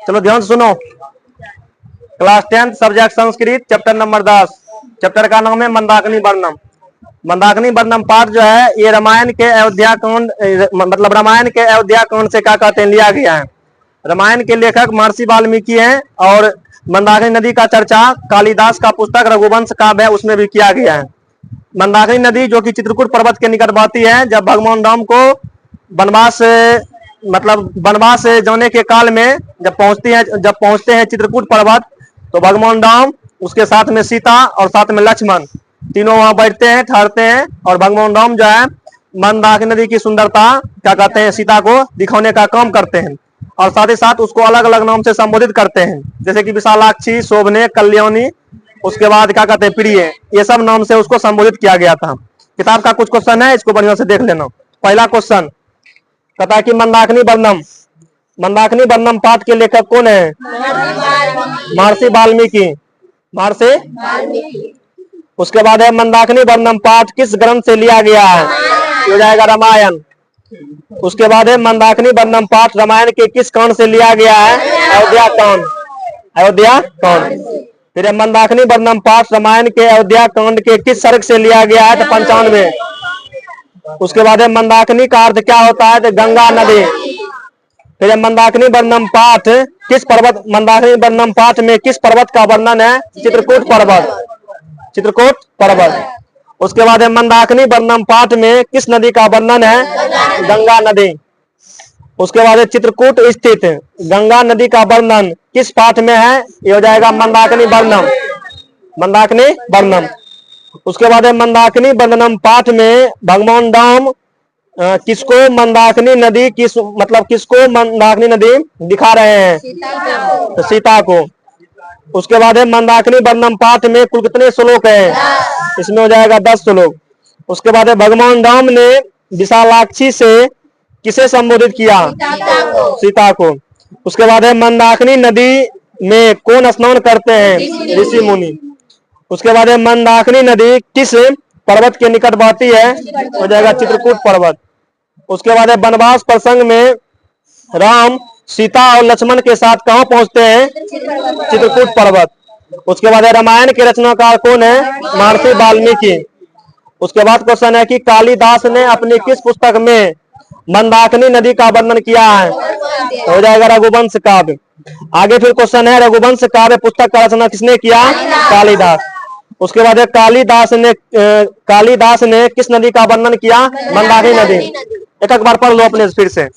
चलो ध्यान से सुनो। Class 10 subject Sanskrit, chapter number 10। Chapter का नाम है मंदाकिनी वर्णम। मंदाकिनी वर्णम पाठ जो है ये रामायण के अयोध्या कांड, मतलब रामायण के अयोध्या कांड से क्या कहते हैं लिया गया है। रामायण के लेखक महर्षि वाल्मीकि हैं और मंदाकिनी नदी का चर्चा कालिदास का पुस्तक रघुवंश काव्य है उसमें भी किया गया है। मंदाकिनी नदी जो कि चित्रकूट पर्वत के निकट बहती है, जब भगवान राम को वनवास मतलब वनवास जाने के काल में जब पहुंचते हैं चित्रकूट पर्वत, तो भगवान राम उसके साथ में सीता और साथ में लक्ष्मण तीनों वहां बैठते हैं, ठहरते हैं और भगवान राम जो है मंदाकिनी नदी की सुंदरता क्या कहते हैं सीता को दिखाने का काम करते हैं और साथ ही साथ उसको अलग अलग नाम से संबोधित करते हैं, जैसे कि विशालाक्षी, शोभने, कल्याणी, उसके बाद क्या कहते हैं प्रिय, ये सब नाम से उसको संबोधित किया गया था। किताब का कुछ क्वेश्चन है, इसको बढ़िया से देख लेना। पहला क्वेश्चन कहता है कि मंदाकिनी वर्णम पाठ के लेखक कौन है? महर्षि वाल्मीकि। महर्षि। उसके बाद है मंदाकिनी वर्णम पाठ किस ग्रंथ से लिया गया है? हो जाएगा रामायण। उसके बाद है मंदाकिनी वर्णम पाठ रामायण के किस कांड से लिया गया है? अयोध्या कांड। अयोध्या कांड। फिर मंदाकिनी वर्णम पाठ रामायण के अयोध्या कांड के किस सर्ग से लिया गया है? तो 95। उसके बाद है मंदाकिनी का अर्थ क्या होता है? तो गंगा नदी। फिर मंदाकिनी वर्णम पाठ किस पर्वत, मंदाकिनी वर्णम पाठ में किस पर्वत का वर्णन है? चित्रकूट पर्वत। चित्रकूट पर्वत। उसके बाद है मंदाकिनी वर्णम पाठ में किस नदी का वर्णन है? गंगा नदी। उसके बाद चित्रकूट स्थित गंगा नदी का वर्णन किस पाठ में है? ये हो जाएगा मंदाकिनी वर्णम। मंदाकिनी वर्णम। उसके बाद मंदाकिनी वर्णम पाठ में भगवान राम किसको मंदाकिनी नदी मतलब किसको मंदाकिनी नदी दिखा रहे हैं? तो सीता को। उसके बाद है मंदाकिनी वर्णम पाठ में कुल कितने श्लोक हैं? इसमें हो जाएगा 10 श्लोक। उसके बाद है भगवान राम ने विशालाक्षी से किसे संबोधित किया? सीता को। उसके बाद है मंदाकिनी नदी में कौन स्नान करते हैं? ऋषि मुनि। उसके बाद है मंदाकिनी नदी किस पर्वत के निकट बहती है? हो जाएगा चित्रकूट पर्वत। उसके बाद है वनवास प्रसंग में राम, सीता और लक्ष्मण के साथ कहां पहुंचते हैं? चित्रकूट पर्वत। उसके बाद है रामायण के रचनाकार कौन है? महर्षि वाल्मीकि। उसके बाद क्वेश्चन है कि कालिदास ने अपनी किस पुस्तक में मंदाकिनी नदी का वर्णन किया है? हो जाएगा रघुवंश काव्य। आगे फिर क्वेश्चन है रघुवंश काव्य पुस्तक का रचना किसने किया? कालिदास। उसके बाद कालिदास ने किस नदी का वर्णन किया? मंदाकिनी नदी। एक एक बार पढ़ लो अपने फिर से।